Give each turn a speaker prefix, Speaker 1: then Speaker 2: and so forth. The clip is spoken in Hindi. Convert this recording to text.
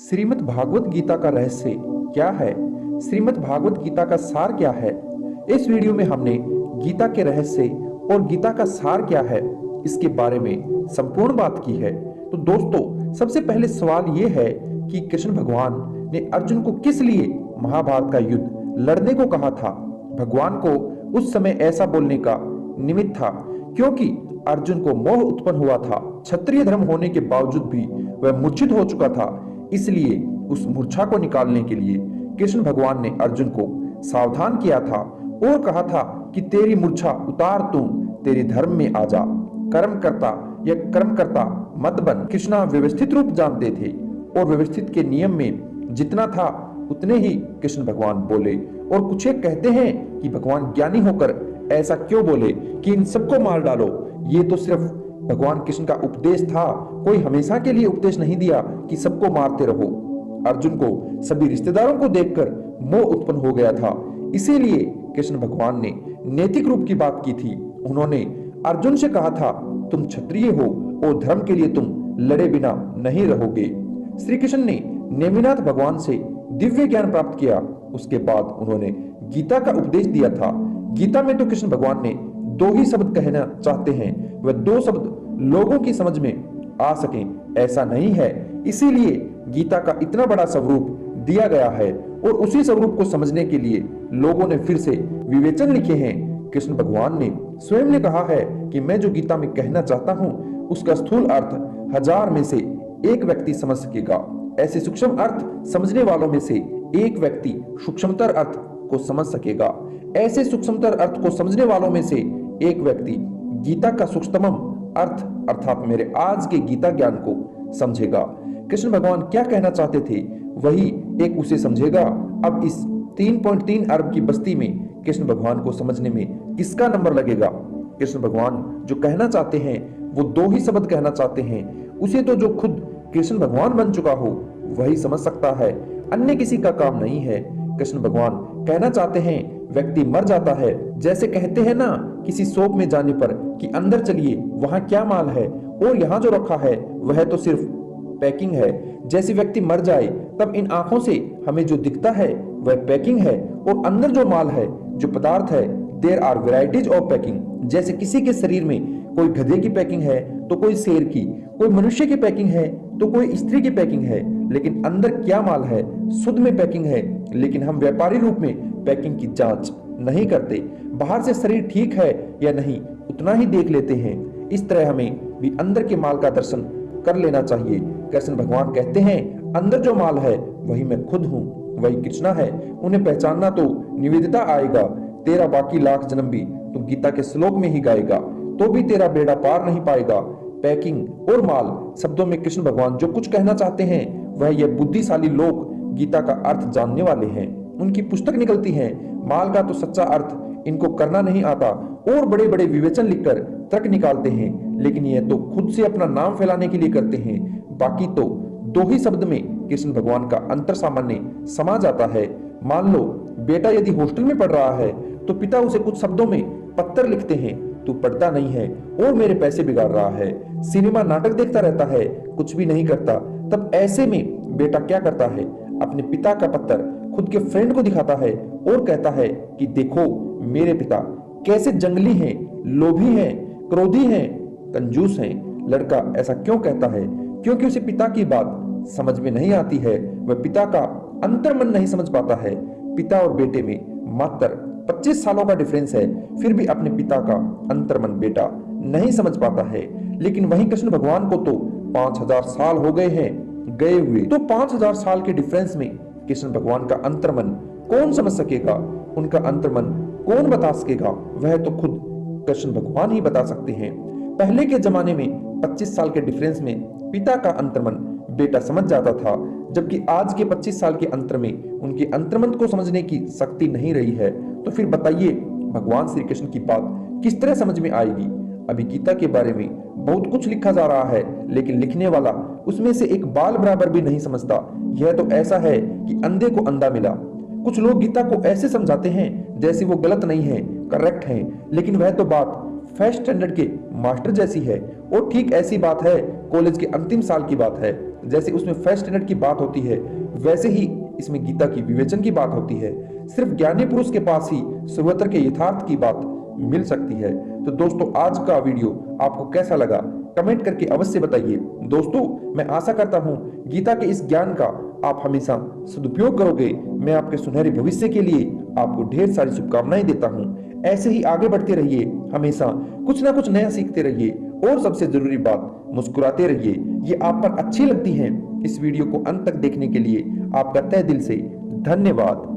Speaker 1: श्रीमद् भागवत गीता का रहस्य क्या है? श्रीमद् भागवत गीता का सार क्या है? इस वीडियो में हमने गीता के रहस्य और गीता का सार क्या है इसके बारे में संपूर्ण बात की है। तो दोस्तों, सबसे पहले सवाल यह है कि कृष्ण भगवान ने अर्जुन को किस लिए महाभारत का युद्ध लड़ने को कहा था। भगवान को उस समय ऐसा बोलने का निमित्त था क्योंकि अर्जुन को मोह उत्पन्न हुआ था। क्षत्रिय धर्म होने के बावजूद भी वह मूर्छित हो चुका था। इसलिए उस मूर्छा को निकालने के लिए कृष्ण भगवान ने अर्जुन को सावधान किया था और कहा था कि तेरी मूर्छा उतार, तू तेरे धर्म में आ जा, कर्म करता या कर्म करता मत बन। कृष्णा व्यवस्थित रूप जानते थे और व्यवस्थित के नियम में जितना था उतने ही कृष्ण भगवान बोले। और कुछ एक कहते हैं कि भगवान ज्ञानी होकर ऐसा क्यों बोले कि इन सबको मार डालो। ये तो सिर्फ भगवान कृष्ण का उपदेश था, कोई हमेशा के लिए उपदेश नहीं दिया कि सबको मारते रहो। अर्जुन को सभी रिश्तेदारों को देखकर मोह उत्पन्न हो गया था, इसीलिए कृष्ण भगवान ने नैतिक रूप की बात की थी। उन्होंने अर्जुन से कहा था, तुम क्षत्रिय हो और धर्म के लिए तुम लड़े बिना नहीं रहोगे। श्री कृष्ण ने नेमिनाथ भगवान से दिव्य ज्ञान प्राप्त किया। उसके बाद उन्होंने गीता का उपदेश दिया था। गीता में तो कृष्ण भगवान ने दो ही शब्द कहना चाहते हैं, वह दो शब्द लोगों की समझ में आ सकें ऐसा नहीं है। इसीलिए गीता का इतना बड़ा स्वरूप दिया गया है और उसी स्वरूप को समझने के लिए लोगों ने फिर से विवेचन लिखे हैं। कृष्ण भगवान ने स्वयं ने कहा है कि मैं जो गीता में कहना चाहता हूं उसका स्थूल अर्थ 1000 में से एक व्यक्ति समझ सकेगा। ऐसे सूक्ष्म अर्थ समझने वालों में से एक व्यक्ति सूक्ष्मतर अर्थ को समझ सकेगा। ऐसे सूक्ष्मतर अर्थ को समझने वालों में से एक व्यक्ति गीता का सूक्ष्मतम अर्थ अर्थात मेरे आज के गीता ज्ञान को समझेगा। कृष्ण भगवान क्या कहना चाहते थे वही एक उसे समझेगा। अब इस 3.3 अरब की बस्ती में कृष्ण भगवान को समझने में किसका नंबर लगेगा? कृष्ण भगवान जो कहना चाहते हैं वो दो ही शब्द कहना चाहते हैं, उसे तो जो खुद कृष्ण भगवान बन चुका हो वही समझ सकता है, अन्य किसी का काम नहीं है। कृष्ण भगवान कहना चाहते हैं व्यक्ति मर जाता है, जैसे कहते हैं ना किसी शॉप में जाने पर कि अंदर चलिए वहां क्या माल है और यहाँ जो रखा है वह तो सिर्फ पैकिंग है। जैसे व्यक्ति मर जाए तब इन आंखों से हमें जो दिखता है वह पैकिंग है और अंदर जो माल है, जो पदार्थ है, there are varieties of packing. जैसे किसी के शरीर में कोई गधे की पैकिंग है तो कोई शेर की, कोई मनुष्य की पैकिंग है तो कोई स्त्री की पैकिंग है, लेकिन अंदर क्या माल है शुद्ध में पैकिंग है। लेकिन हम व्यापारी रूप में पैकिंग की जांच नहीं करते, बाहर से शरीर ठीक है या नहीं उतना ही देख लेते हैं। इस तरह हमें भी अंदर के माल का दर्शन कर लेना चाहिए। कृष्ण भगवान कहते हैं अंदर जो माल है वही मैं खुद हूँ, वही कृष्णा है। उन्हें पहचानना तो निवेदिता आएगा। तेरा बाकी लाख जन्म भी तू गीता के श्लोक में ही गाएगा तो भी तेरा बेड़ा पार नहीं पाएगा। पैकिंग और माल शब्दों में कृष्ण भगवान जो कुछ कहना चाहते हैं वह ये बुद्धिशाली लोग गीता का अर्थ जानने वाले हैं, उनकी पुस्तक निकलती है। माल का तो सच्चा अर्थ इनको करना नहीं आता और बड़े बड़े विवेचन लिखकर तर्क निकालते हैं, लेकिन यह तो खुद से अपना नाम फैलाने के लिए करते हैं। बाकी तो दो ही शब्द में कृष्ण भगवान का अंतर सामान्य समा जाता है। मान लो बेटा यदि हॉस्टल में पढ़ रहा है तो पिता उसे कुछ शब्दों में पत्र लिखते हैं, तू पढ़ता नहीं है और मेरे पैसे बिगाड़ रहा है। सिनेमा नाटक देखता रहता है, कुछ भी नहीं करता। तब ऐसे में बेटा क्या करता है, अपने पिता का पत्र खुद के फ्रेंड को दिखाता है और कहता है कि देखो मेरे पिता कैसे जंगली हैं, लोभी हैं, क्रोधी हैं, कंजूस हैं। लड़का ऐसा क्यों कहता है? क्योंकि उसे पिता की बात समझ में नहीं आती है, वह पिता का अंतर्मन नहीं समझ पाता है। पिता और बेटे में मात्र 25 सालों का डिफरेंस है, फिर भी अपने पिता का अंतर्मन बेटा नहीं समझ पाता है। लेकिन वहीं कृष्ण भगवान को तो 5000 साल हो गए हैं गए हुए, तो 5000 साल के डिफरेंस में कृष्ण भगवान का अंतर्मन कौन समझ सकेगा? उनका अंतर्मन कौन बता सकेगा? वह तो खुद कृष्ण भगवान ही बता सकते हैं। पहले के जमाने में 25 साल के डिफरेंस में पिता का अंतर्मन बेटा समझ जाता था, जबकि आज के 25 साल के अंतर में उनके अंतर्मन को समझने की शक्ति नहीं रही है। तो फिर बताइए भगवान श्री कृष्ण की बात किस तरह समझ में आएगी? अभी गीता के बारे में बहुत कुछ लिखा जा रहा है, लेकिन लिखने वाला उसमें से एक बाल बराबर भी नहीं समझता। यह तो ऐसा है कि अंधे को अंधा मिला। कुछ लोग गीता को ऐसे समझाते हैं जैसे वो गलत नहीं है, करेक्ट है, लेकिन वह तो बात फर्स्ट स्टैंडर्ड के मास्टर जैसी है और ठीक ऐसी बात है कॉलेज के अंतिम साल की बात है जैसे उसमें फर्स्ट स्टैंडर्ड की बात होती है, वैसे ही इसमें गीता की विवेचन की बात होती है। सिर्फ ज्ञानी पुरुष के पास ही सुवत्र के यथार्थ की बात मिल सकती है। तो दोस्तों, आज का वीडियो आपको कैसा लगा कमेंट करके अवश्य बताइए। दोस्तों, मैं आशा करता हूं गीता के इस ज्ञान का आप हमेशा सदुपयोग करोगे। मैं आपके सुनहरे भविष्य के लिए आपको ढेर सारी शुभकामनाएं देता हूं। ऐसे ही आगे बढ़ते रहिए, हमेशा कुछ ना कुछ नया सीखते रहिए और सबसे जरूरी बात, मुस्कुराते रहिए। ये आप पर अच्छी लगती हैं। इस वीडियो को अंत तक देखने के लिए आपका तहे दिल से धन्यवाद।